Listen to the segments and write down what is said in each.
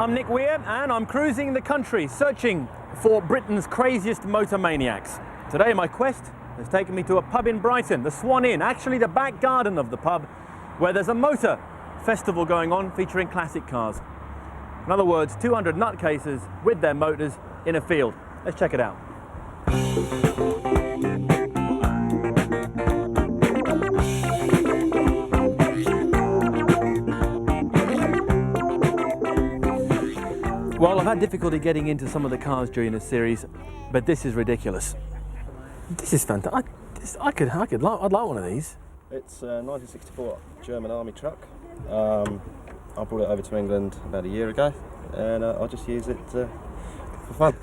I'm Nick Weir and I'm cruising the country searching for Britain's craziest motor maniacs. Today my quest has taken me to a pub in Brighton, the Swan Inn, actually the back garden of the pub, where there's a motor festival going on featuring classic cars. In other words, 200 nutcases with their motors in a field. Let's check it out. Well, I've had difficulty getting into some of the cars during this series, but this is ridiculous. This is fantastic. I'd like one of these. It's a 1964 German army truck. I brought it over to England about a year ago, and I just use it for fun.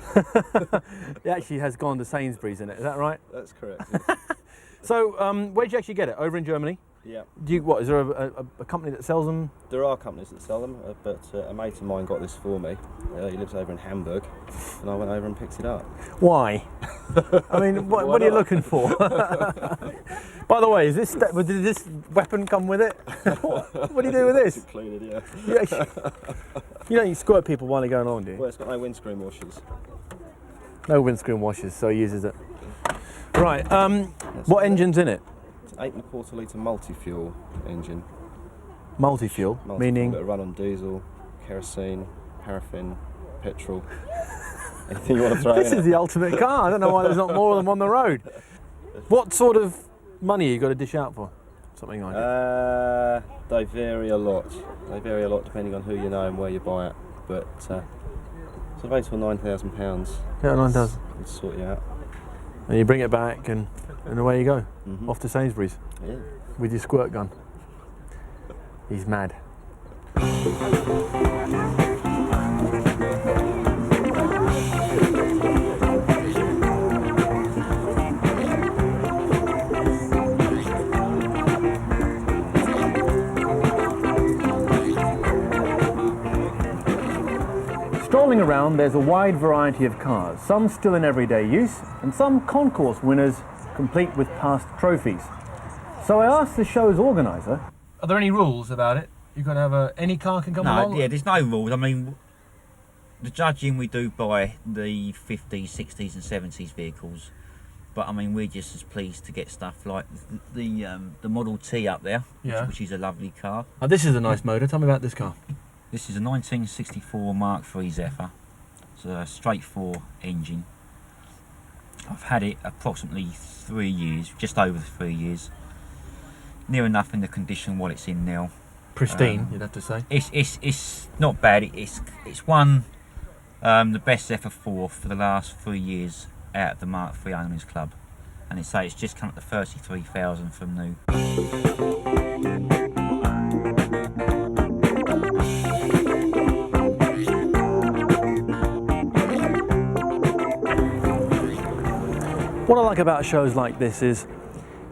It actually has gone to Sainsbury's in it, is that right? That's correct. So, where did you actually get it? Over in Germany? Yeah. Is there a company that sells them? There are companies that sell them, but a mate of mine got this for me. He lives over in Hamburg, and I went over and picked it up. Why? I mean, what are you looking for? By the way, did this weapon come with it? What do you do with this? It's included, yeah. You don't squirt people while they're going along, do you? Well, it's got no windscreen washers. No windscreen washers, so he uses it. Right, what engine's in it? It's an 8.25 litre multi-fuel engine. Multi-fuel, meaning? It'll run on diesel, kerosene, paraffin, petrol. Anything you want to throw in. This is the ultimate car. I don't know why there's not more of them on the road. What sort of money you got to dish out for something like it? They vary a lot. They vary a lot depending on who you know and where you buy it. But it's available for £9,000. Yeah, 9,000. It'll sort you out. And you bring it back and away you go. Mm-hmm. Off to Sainsbury's. Yeah. With your squirt gun. He's mad. Strolling around, there's a wide variety of cars, some still in everyday use, and some concourse winners complete with past trophies. So I asked the show's organiser, are there any rules about it? You've got to have any car can come along? No, yeah, there's no rules. I mean, the judging we do by the 50s, 60s and 70s vehicles, but I mean, we're just as pleased to get stuff like the Model T up there, yeah, which is a lovely car. Oh, this is a nice motor. Tell me about this car. This is a 1964 Mark III Zephyr. It's a straight 4 engine. I've had it approximately 3 years, just over 3 years. Near enough in the condition what it's in now. Pristine, you'd have to say. It's not bad. It's won the best Zephyr 4 for the last 3 years out of the Mark III Owners Club, and it's just come up to 33,000 from new. What I like about shows like this is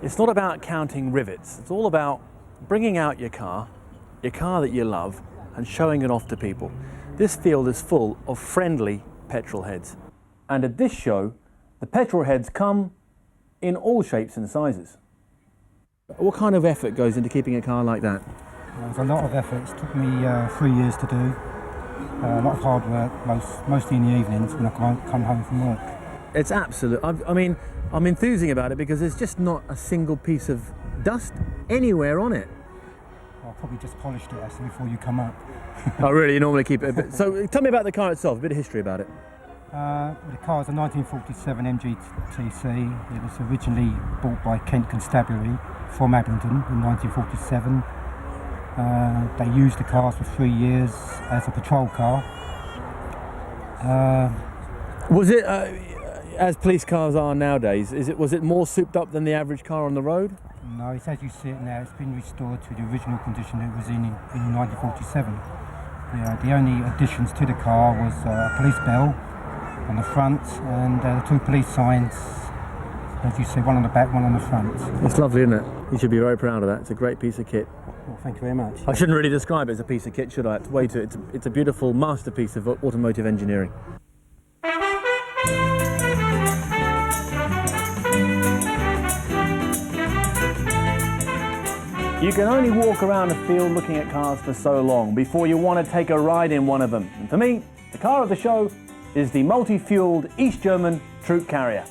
it's not about counting rivets. It's all about bringing out your car that you love, and showing it off to people. This field is full of friendly petrol heads. And at this show, the petrol heads come in all shapes and sizes. What kind of effort goes into keeping a car like that? There's a lot of effort. It took me 3 years to do. A lot of hard work, mostly in the evenings when I come home from work. It's absolute. I mean, I'm enthusing about it because there's just not a single piece of dust anywhere on it. I probably just polished it actually before you come up. Oh really? You normally keep it a bit. So tell me about the car itself, a bit of history about it. The car is a 1947 MGTC. It was originally bought by Kent Constabulary from Abingdon in 1947. They used the cars for 3 years as a patrol car. Was it, as police cars are nowadays, was it more souped up than the average car on the road? No, it's as you see it now. It's been restored to the original condition it was in 1947. The only additions to the car was a police bell on the front and the 2 police signs, as you see, one on the back, one on the front. It's lovely, isn't it? You should be very proud of that. It's a great piece of kit. Well, thank you very much. I shouldn't really describe it as a piece of kit, should I? It's a beautiful masterpiece of automotive engineering. You can only walk around a field looking at cars for so long before you want to take a ride in one of them. And for me, the car of the show is the multi-fueled East German troop carrier.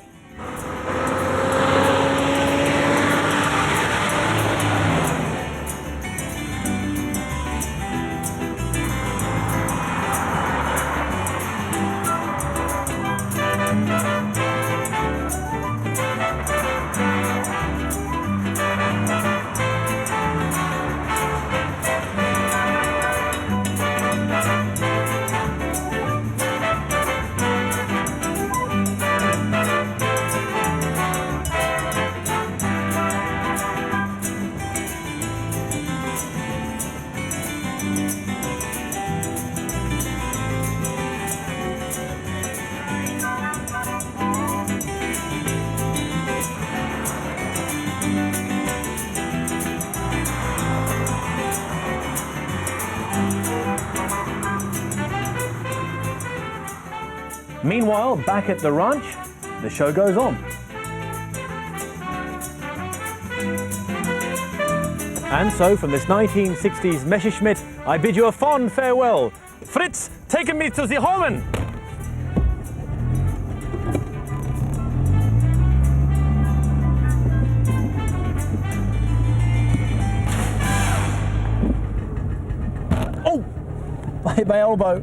Meanwhile, back at the ranch, the show goes on. And so, from this 1960s Messerschmitt, I bid you a fond farewell. Fritz, take me to the Hammond! Oh! I hit my elbow.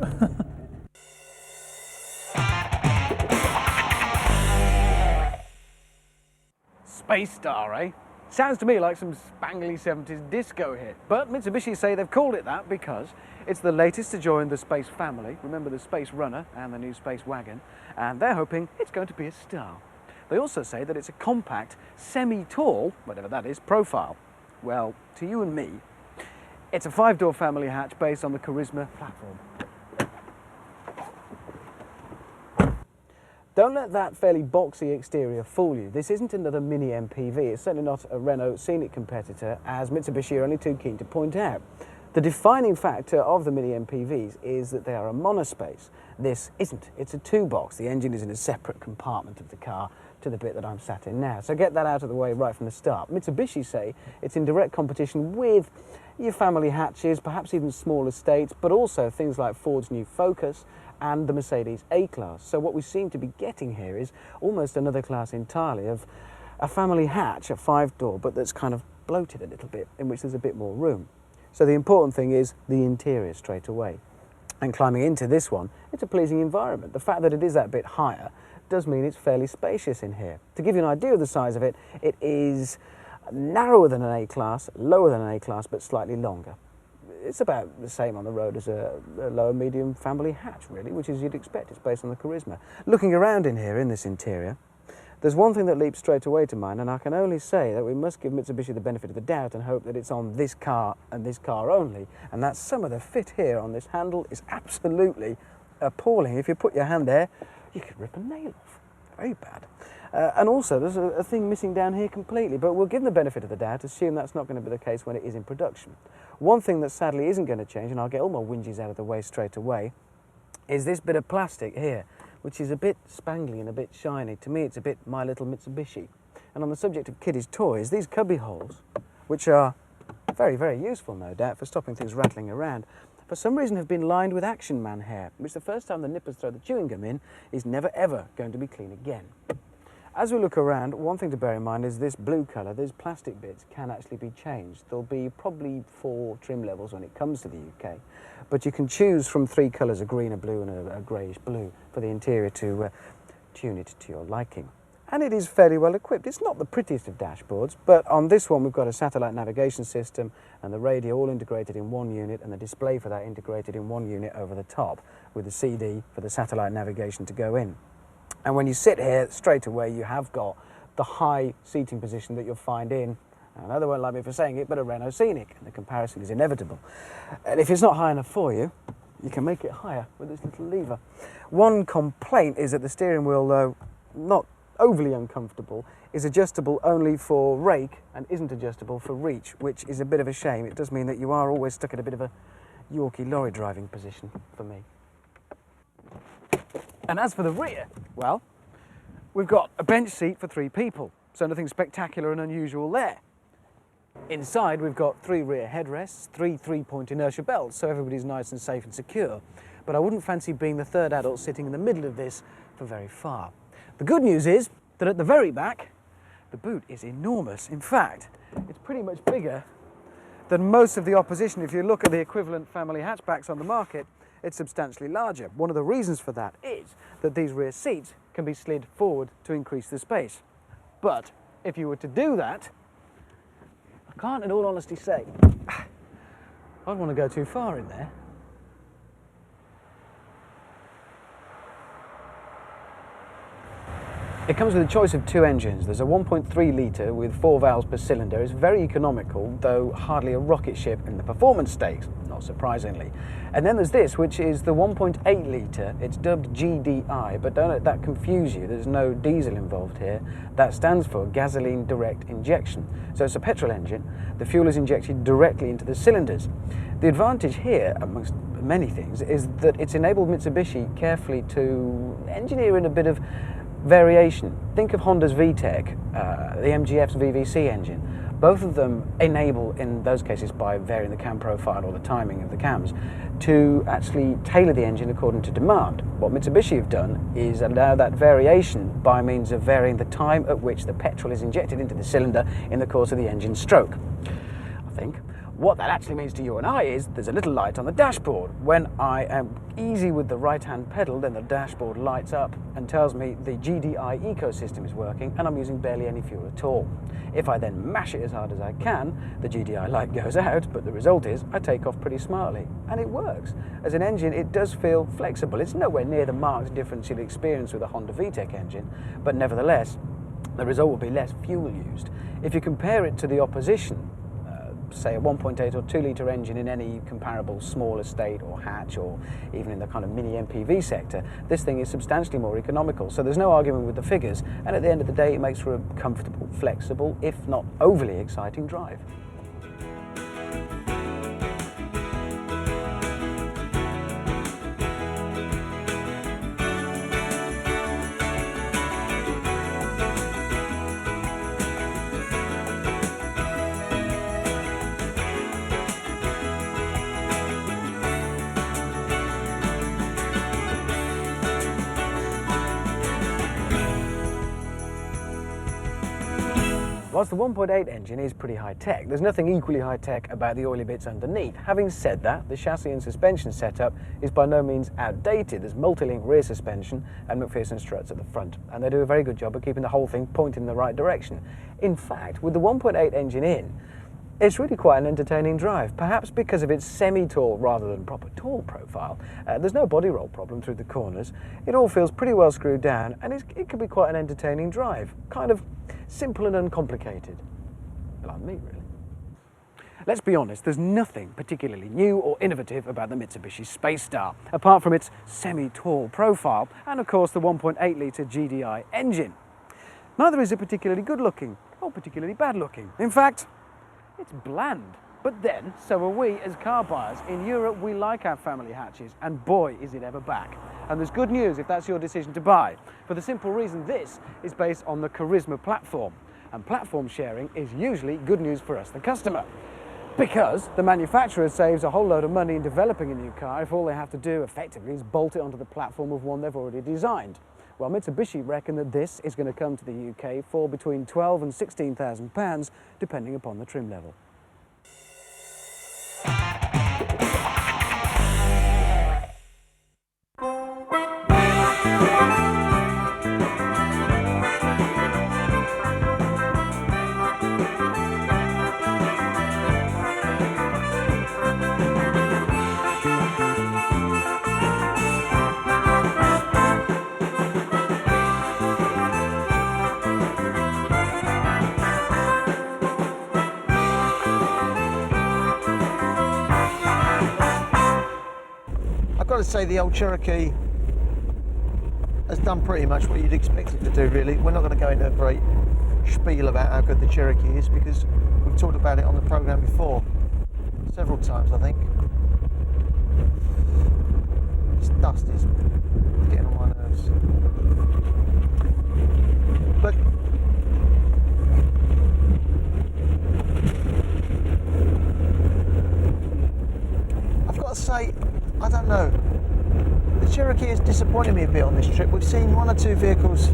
Spacestar, eh? Sounds to me like some spangly 70s disco hit, but Mitsubishi say they've called it that because it's the latest to join the Space family. Remember the Space Runner and the new Space Wagon, and they're hoping it's going to be a star. They also say that it's a compact, semi-tall, whatever that is, profile. Well, to you and me, it's a 5-door family hatch based on the Charisma platform. Don't let that fairly boxy exterior fool you. This isn't another mini MPV. It's certainly not a Renault Scenic competitor, as Mitsubishi are only too keen to point out. The defining factor of the mini MPVs is that they are a monospace. This isn't. It's a 2-box. The engine is in a separate compartment of the car to the bit that I'm sat in now. So get that out of the way right from the start. Mitsubishi say it's in direct competition with your family hatches, perhaps even small estates, but also things like Ford's new Focus and the Mercedes A-Class. So what we seem to be getting here is almost another class entirely of a family hatch, a 5-door, but that's kind of bloated a little bit, in which there's a bit more room. So the important thing is the interior straight away. And climbing into this one, it's a pleasing environment. The fact that it is that bit higher does mean it's fairly spacious in here. To give you an idea of the size of it, it is narrower than an A-Class, lower than an A-Class, but slightly longer. It's about the same on the road as a lower medium family hatch, really, which is you'd expect. It's based on the Charisma. Looking around in here, in this interior, there's one thing that leaps straight away to mind, and I can only say that we must give Mitsubishi the benefit of the doubt and hope that it's on this car and this car only, and that's some of the fit here on this handle is absolutely appalling. If you put your hand there, you could rip a nail off. Very bad. And also, there's a thing missing down here completely, but we'll give them the benefit of the doubt, assume that's not going to be the case when it is in production. One thing that sadly isn't going to change, and I'll get all my whinges out of the way straight away, is this bit of plastic here, which is a bit spangly and a bit shiny. To me, it's a bit My Little Mitsubishi. And on the subject of kiddies' toys, these cubby holes, which are very, very useful, no doubt, for stopping things rattling around, for some reason have been lined with Action Man hair, which the first time the nippers throw the chewing gum in is never ever going to be clean again. As we look around, one thing to bear in mind is this blue colour, these plastic bits can actually be changed. There'll be probably 4 trim levels when it comes to the UK, but you can choose from 3 colours, a green, a blue and a greyish blue, for the interior to tune it to your liking. And it is fairly well equipped. It's not the prettiest of dashboards, but on this one we've got a satellite navigation system and the radio all integrated in one unit and the display for that integrated in one unit over the top with the CD for the satellite navigation to go in. And when you sit here, straight away you have got the high seating position that you'll find in, I know they won't like me for saying it, but a Renault Scenic, and the comparison is inevitable. And if it's not high enough for you, you can make it higher with this little lever. One complaint is that the steering wheel, though not overly uncomfortable, is adjustable only for rake and isn't adjustable for reach, which is a bit of a shame. It does mean that you are always stuck at a bit of a Yorkie lorry driving position for me. And as for the rear, well, we've got a bench seat for 3 people, so nothing spectacular and unusual there. Inside we've got 3 rear headrests, 3 3-point inertia belts, so everybody's nice and safe and secure. But I wouldn't fancy being the third adult sitting in the middle of this for very far. The good news is that at the very back, the boot is enormous. In fact, it's pretty much bigger than most of the opposition. If you look at the equivalent family hatchbacks on the market, it's substantially larger. One of the reasons for that is that these rear seats can be slid forward to increase the space. But if you were to do that, I can't in all honesty say I'd want to go too far in there. It comes with a choice of 2 engines. There's a 1.3 litre with 4 valves per cylinder. It's very economical, though hardly a rocket ship in the performance stakes, not surprisingly. And then there's this, which is the 1.8 litre. It's dubbed GDI, but don't let that confuse you. There's no diesel involved here. That stands for gasoline direct injection. So it's a petrol engine. The fuel is injected directly into the cylinders. The advantage here, amongst many things, is that it's enabled Mitsubishi carefully to engineer in a bit of variation. Think of Honda's VTEC, the MGF's VVC engine. Both of them enable, in those cases by varying the cam profile or the timing of the cams, to actually tailor the engine according to demand. What Mitsubishi have done is allow that variation by means of varying the time at which the petrol is injected into the cylinder in the course of the engine stroke. I think what that actually means to you and I is there's a little light on the dashboard. When I am easy with the right-hand pedal, then the dashboard lights up and tells me the GDI ecosystem is working and I'm using barely any fuel at all. If I then mash it as hard as I can, the GDI light goes out, but the result is I take off pretty smartly, and it works. As an engine, it does feel flexible. It's nowhere near the marked difference you'd experience with a Honda VTEC engine, but nevertheless, the result will be less fuel used. If you compare it to the opposition, say a 1.8 or 2 litre engine in any comparable small estate or hatch, or even in the kind of mini MPV sector, this thing is substantially more economical. So there's no argument with the figures, and at the end of the day it makes for a comfortable, flexible, if not overly exciting drive. Whilst the 1.8 engine is pretty high-tech, there's nothing equally high-tech about the oily bits underneath. Having said that, the chassis and suspension setup is by no means outdated. There's multi-link rear suspension and McPherson struts at the front, and they do a very good job of keeping the whole thing pointing in the right direction. In fact, with the 1.8 engine in, it's really quite an entertaining drive, perhaps because of its semi-tall rather than proper tall profile. There's no body roll problem through the corners. It all feels pretty well screwed down, and it can be quite an entertaining drive. Kind of simple and uncomplicated. Like me, really. Let's be honest, there's nothing particularly new or innovative about the Mitsubishi Spacestar, apart from its semi-tall profile and, of course, the 1.8 litre GDI engine. Neither is it particularly good-looking or particularly bad-looking. In fact, it's bland. But then, so are we as car buyers. In Europe, we like our family hatches, and boy, is it ever back. And there's good news if that's your decision to buy, for the simple reason this is based on the Charisma platform. And platform sharing is usually good news for us, the customer. Because the manufacturer saves a whole load of money in developing a new car if all they have to do effectively is bolt it onto the platform of one they've already designed. Well, Mitsubishi reckon that this is going to come to the UK for between £12,000 and £16,000, depending upon the trim level. I've got to say the old Cherokee has done pretty much what you'd expect it to do, really. We're not going to go into a great spiel about how good the Cherokee is because we've talked about it on the programme before, several times I think. This dust is getting on my nerves. But Cherokee has disappointed me a bit on this trip. We've seen one or two vehicles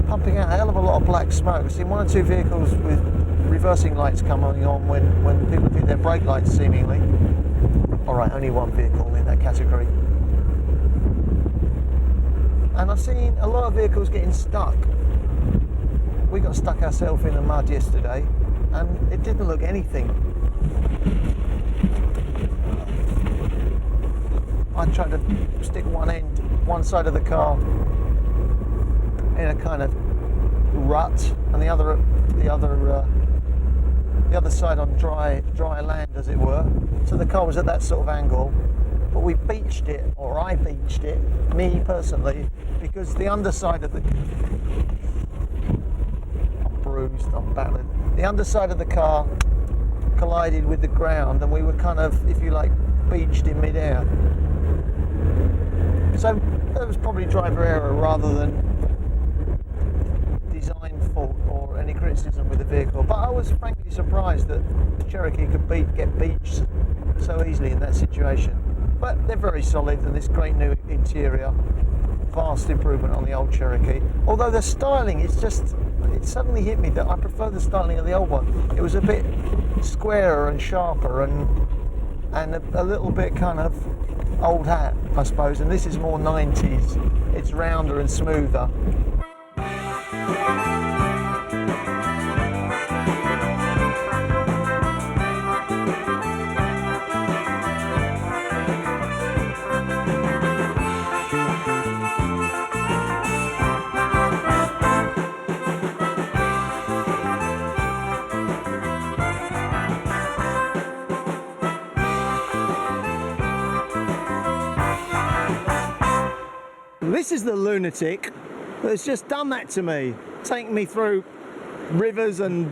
pumping out a hell of a lot of black smoke. We've seen one or two vehicles with reversing lights coming on when people hit their brake lights, seemingly. Alright, only one vehicle in that category. And I've seen a lot of vehicles getting stuck. We got stuck ourselves in the mud yesterday, and it didn't look anything. I tried to stick one side of the car in a kind of rut, and the other side on dry land, as it were. So the car was at that sort of angle. But we beached it, or I beached it, me personally, because the underside of the... I'm bruised, I'm battered. The underside of the car collided with the ground, and we were kind of, if you like, beached in midair. So that was probably driver error rather than design fault or any criticism with the vehicle. But I was frankly surprised that Cherokee could get beached so easily in that situation. But they're very solid, and this great new interior, vast improvement on the old Cherokee. Although the styling, it suddenly hit me that I prefer the styling of the old one. It was a bit squarer and sharper and a little bit kind of old hat, I suppose, and this is more 90s. It's rounder and smoother. This is the lunatic that's just done that to me, taking me through rivers and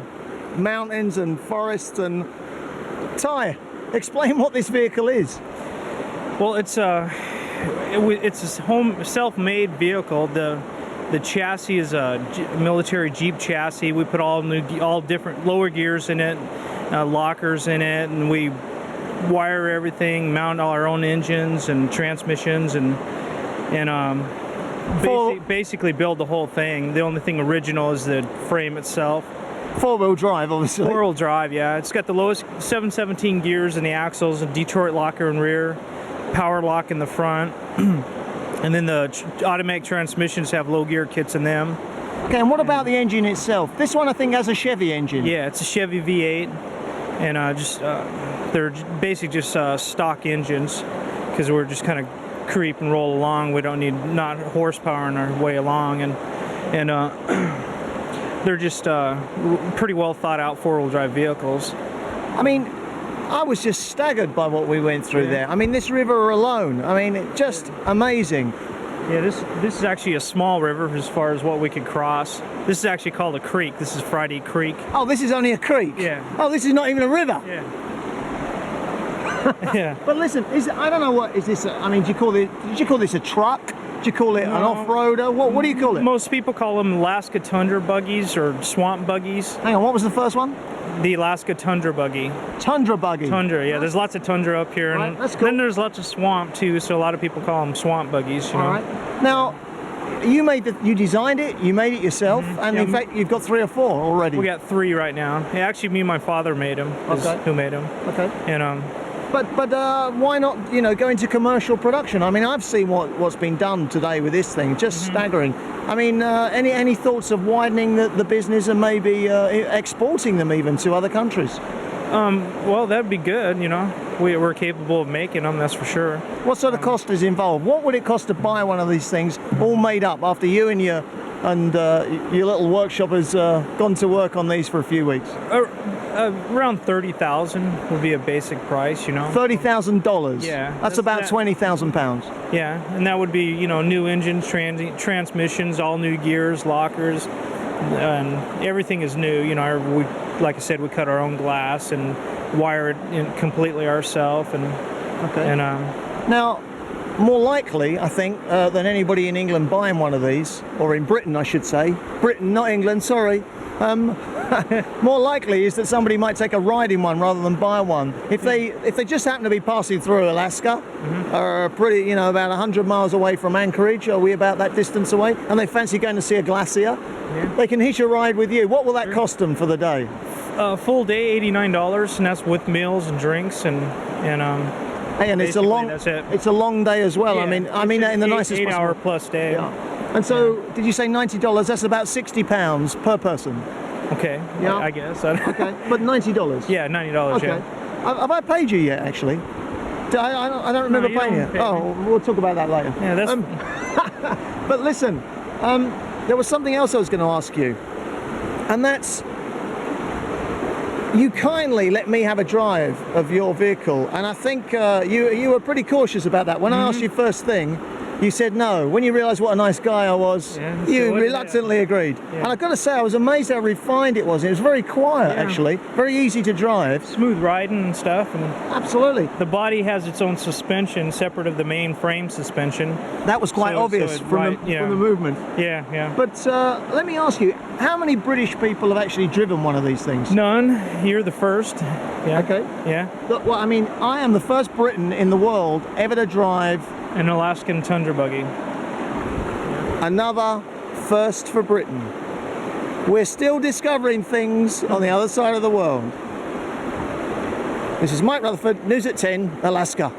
mountains and forests. And Ty, explain what this vehicle is. Well, it's a self-made vehicle. The chassis is a military Jeep chassis. We put all different lower gears in it, lockers in it, and we wire everything, mount all our own engines and transmissions, and basically build the whole thing. The only thing original is the frame itself. Four-wheel drive, obviously. Four-wheel drive, yeah. It's got the lowest 717 gears in the axles, and Detroit locker in rear, power lock in the front, and then the automatic transmissions have low gear kits in them. Okay, and what about the engine itself? This one I think has a Chevy engine. Yeah, it's a Chevy V8, and they're basically just stock engines, because we're just kind of creep and roll along. We don't need not horsepower in our way along, and they're just pretty well thought out four-wheel drive vehicles. I mean, I was just staggered by what we went through there. I mean, this river alone, I mean, it's just amazing. Yeah, this is actually a small river as far as what we could cross. This is actually called a creek. This is Friday Creek. Oh, this is only a creek? Yeah. Oh, this is not even a river? Yeah. Yeah. But listen, I don't know, what is this? I mean, did you call this a truck? Do you call it an off-roader? What do you call it? Most people call them Alaska Tundra Buggies or swamp buggies. Hang on, what was the first one? The Alaska Tundra Buggy. Tundra Buggy. Tundra, yeah. There's lots of tundra up here, Right, and that's cool. then there's lots of swamp too. So a lot of people call them swamp buggies. You know? All right. Now, you designed it, you made it yourself, and in fact, you've got 3 or 4 already. We got 3 right now. Yeah, actually, me and my father made them. Okay. Who made them? Okay. And But why not, go into commercial production? I mean, I've seen what's been done today with this thing, just staggering. I mean, any thoughts of widening the business and maybe exporting them even to other countries? Well, that'd be good, We're capable of making them, that's for sure. What sort of cost is involved? What would it cost to buy one of these things all made up after you and your little workshop has gone to work on these for a few weeks? Around $30,000 would be a basic price, $30,000? Yeah. That's about £20,000. Yeah, and that would be, new engines, transmissions, all new gears, lockers, and everything is new. We, like I said, we cut our own glass and wire it completely ourselves. Now, more likely, I think, than anybody in England buying one of these, or in Britain, I should say. Britain, not England, sorry. More likely is that somebody might take a ride in one rather than buy one. If they just happen to be passing through Alaska, or pretty, you know, about 100 miles away from Anchorage, are we about that distance away, and they fancy going to see a glacier, they can hitch a ride with you. What will that cost them for the day? Full day, $89, and that's with meals and drinks and Hey, and it's a long, that's it. it's a long day as well. Yeah, I mean that in the nicest eight possible. hour plus day. Yeah. And so, did you say $90? That's about £60 per person. Okay. Yeah. I guess. Okay, but $90. Yeah, $90. Okay. Yeah. Have I paid you yet? Actually, I don't remember you paying don't you. pay Oh, we'll talk about that later. Yeah, that's. But listen, there was something else I was going to ask you, and that's, you kindly let me have a drive of your vehicle, and I think you were pretty cautious about that. When I asked you first thing, you said no. When you realised what a nice guy I was, Yeah, you so reluctantly agreed. And I've got to say, I was amazed how refined it was. It was very quiet, actually, very easy to drive. Smooth riding and stuff, and Absolutely. the body has its own suspension separate of the main frame suspension. That was quite So- obvious so it- from, right, the, yeah. from the movement. Yeah, yeah. But let me ask you, how many British people have actually driven one of these things? None. You're the first. Yeah. Okay. Yeah. Well, I mean, I am the first Briton in the world ever to drive An Alaskan Tundra Buggy. another first for Britain. We're still discovering things on the other side of the world. This is Mike Rutherford, News at 10, Alaska.